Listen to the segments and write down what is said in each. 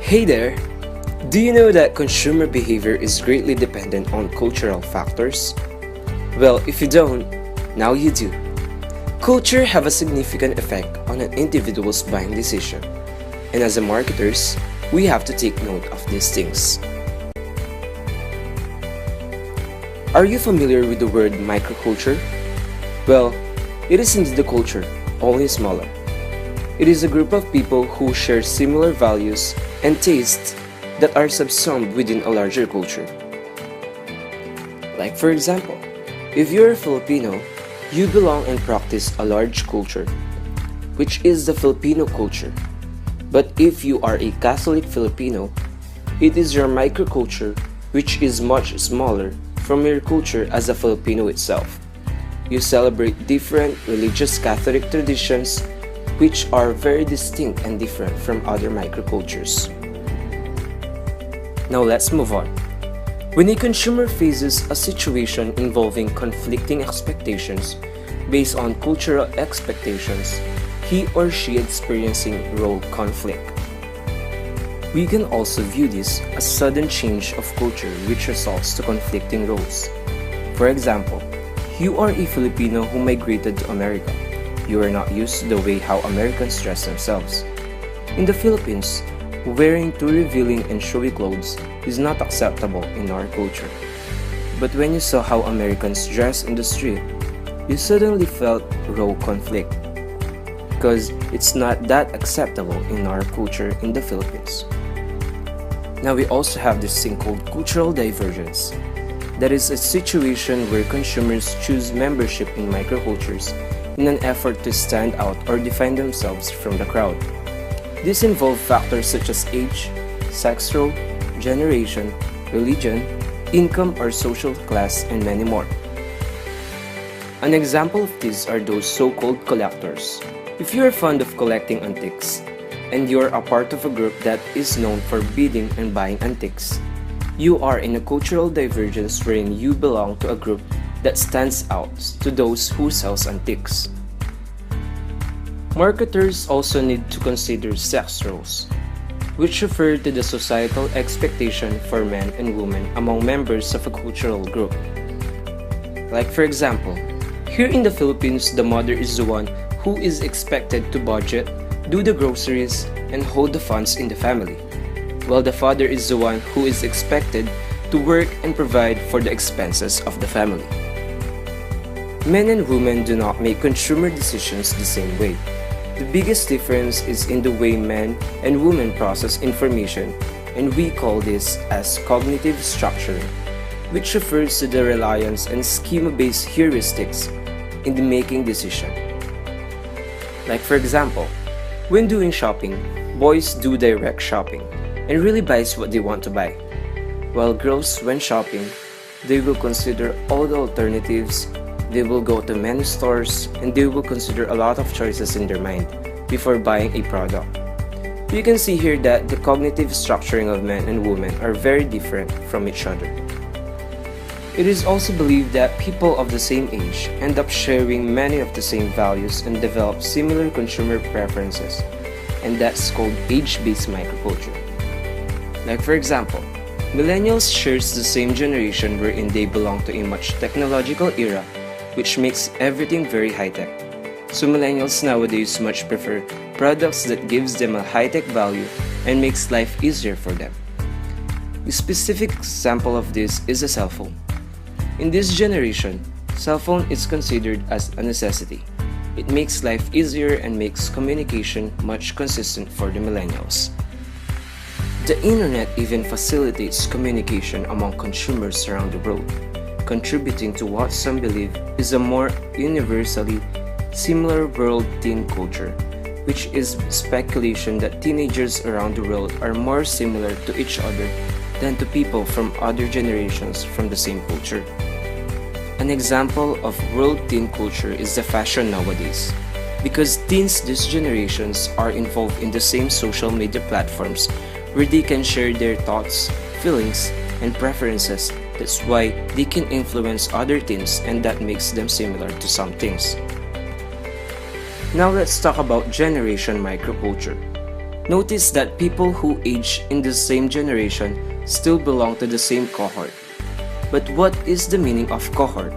Hey there! Do you know that consumer behavior is greatly dependent on cultural factors? Well, if you don't, now you do. Culture have a significant effect on an individual's buying decision, and as a marketers, we have to take note of these things. Are you familiar with the word microculture? Well, it is indeed a culture, only smaller. It is a group of people who share similar values and tastes that are subsumed within a larger culture. Like for example, if you're a Filipino, you belong and practice a large culture, which is the Filipino culture. But if you are a Catholic Filipino, it is your microculture, which is much smaller from your culture as a Filipino itself. You celebrate different religious Catholic traditions which are very distinct and different from other microcultures. Now let's move on. When a consumer faces a situation involving conflicting expectations based on cultural expectations, he or she experiencing role conflict. We can also view this as sudden change of culture which results to conflicting roles. For example, you are a Filipino who migrated to America. You are not used to the way how Americans dress themselves. In the Philippines, wearing too revealing and showy clothes is not acceptable in our culture. But when you saw how Americans dress in the street, you suddenly felt role conflict because it's not that acceptable in our culture in the Philippines. Now we also have this thing called cultural divergence. That is a situation where consumers choose membership in microcultures in an effort to stand out or define themselves from the crowd. This involves factors such as age, sex role, generation, religion, income or social class, and many more. An example of these are those so-called collectors. If you are fond of collecting antiques, and you are a part of a group that is known for bidding and buying antiques, you are in a cultural divergence wherein you belong to a group that stands out to those who sells antiques. Marketers also need to consider sex roles, which refer to the societal expectation for men and women among members of a cultural group. Like for example, here in the Philippines, the mother is the one who is expected to budget, do the groceries, and hold the funds in the family, while the father is the one who is expected to work and provide for the expenses of the family. Men and women do not make consumer decisions the same way. The biggest difference is in the way men and women process information, and we call this as cognitive structuring, which refers to the reliance on schema-based heuristics in the making decision. Like for example, when doing shopping, boys do direct shopping and really buys what they want to buy, while girls, when shopping, they will consider all the alternatives. They will go to many stores and they will consider a lot of choices in their mind before buying a product. You can see here that the cognitive structuring of men and women are very different from each other. It is also believed that people of the same age end up sharing many of the same values and develop similar consumer preferences, and that's called age-based microculture. Like for example, millennials shares the same generation wherein they belong to a much technological era which makes everything very high-tech. So millennials nowadays much prefer products that gives them a high-tech value and makes life easier for them. A specific example of this is a cell phone. In this generation, cell phone is considered as a necessity. It makes life easier and makes communication much consistent for the millennials. The internet even facilitates communication among consumers around the world, contributing to what some believe is a more universally similar world teen culture, which is speculation that teenagers around the world are more similar to each other than to people from other generations from the same culture. An example of world teen culture is the fashion nowadays, because teens these generations are involved in the same social media platforms where they can share their thoughts, feelings, and preferences. That's why they can influence other teens and that makes them similar to some things. Now let's talk about generation microculture. Notice that people who age in the same generation still belong to the same cohort. But what is the meaning of cohort?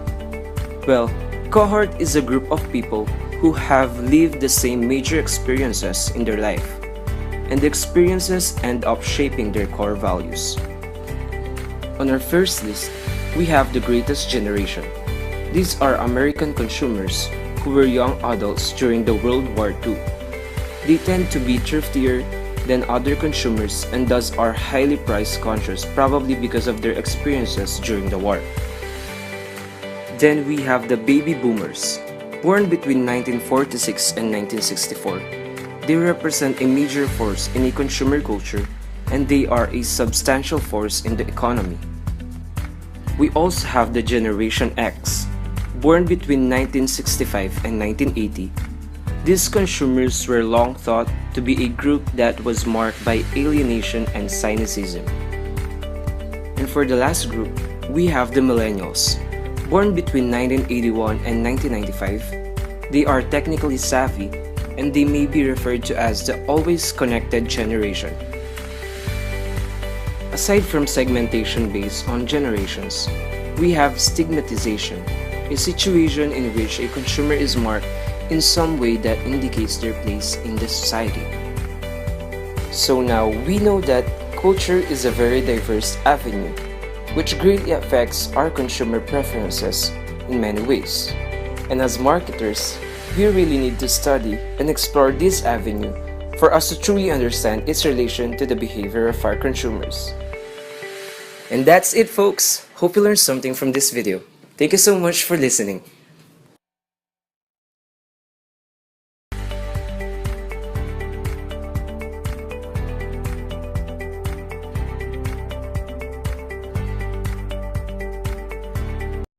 Well, cohort is a group of people who have lived the same major experiences in their life, and the experiences end up shaping their core values. On our first list, we have the greatest generation. These are American consumers who were young adults during the World War II. They tend to be thriftier than other consumers and thus are highly price conscious, probably because of their experiences during the war. Then we have the baby boomers, born between 1946 and 1964. They represent a major force in a consumer culture, and they are a substantial force in the economy. We also have the Generation X, born between 1965 and 1980. These consumers were long thought to be a group that was marked by alienation and cynicism. And for the last group, we have the Millennials, born between 1981 and 1995. They are technically savvy, and they may be referred to as the always connected generation. Aside from segmentation based on generations, we have stigmatization, a situation in which a consumer is marked in some way that indicates their place in the society. So now we know that culture is a very diverse avenue, which greatly affects our consumer preferences in many ways. And as marketers, we really need to study and explore this avenue for us to truly understand its relation to the behavior of our consumers. And that's it, folks. Hope you learned something from this video. Thank you so much for listening.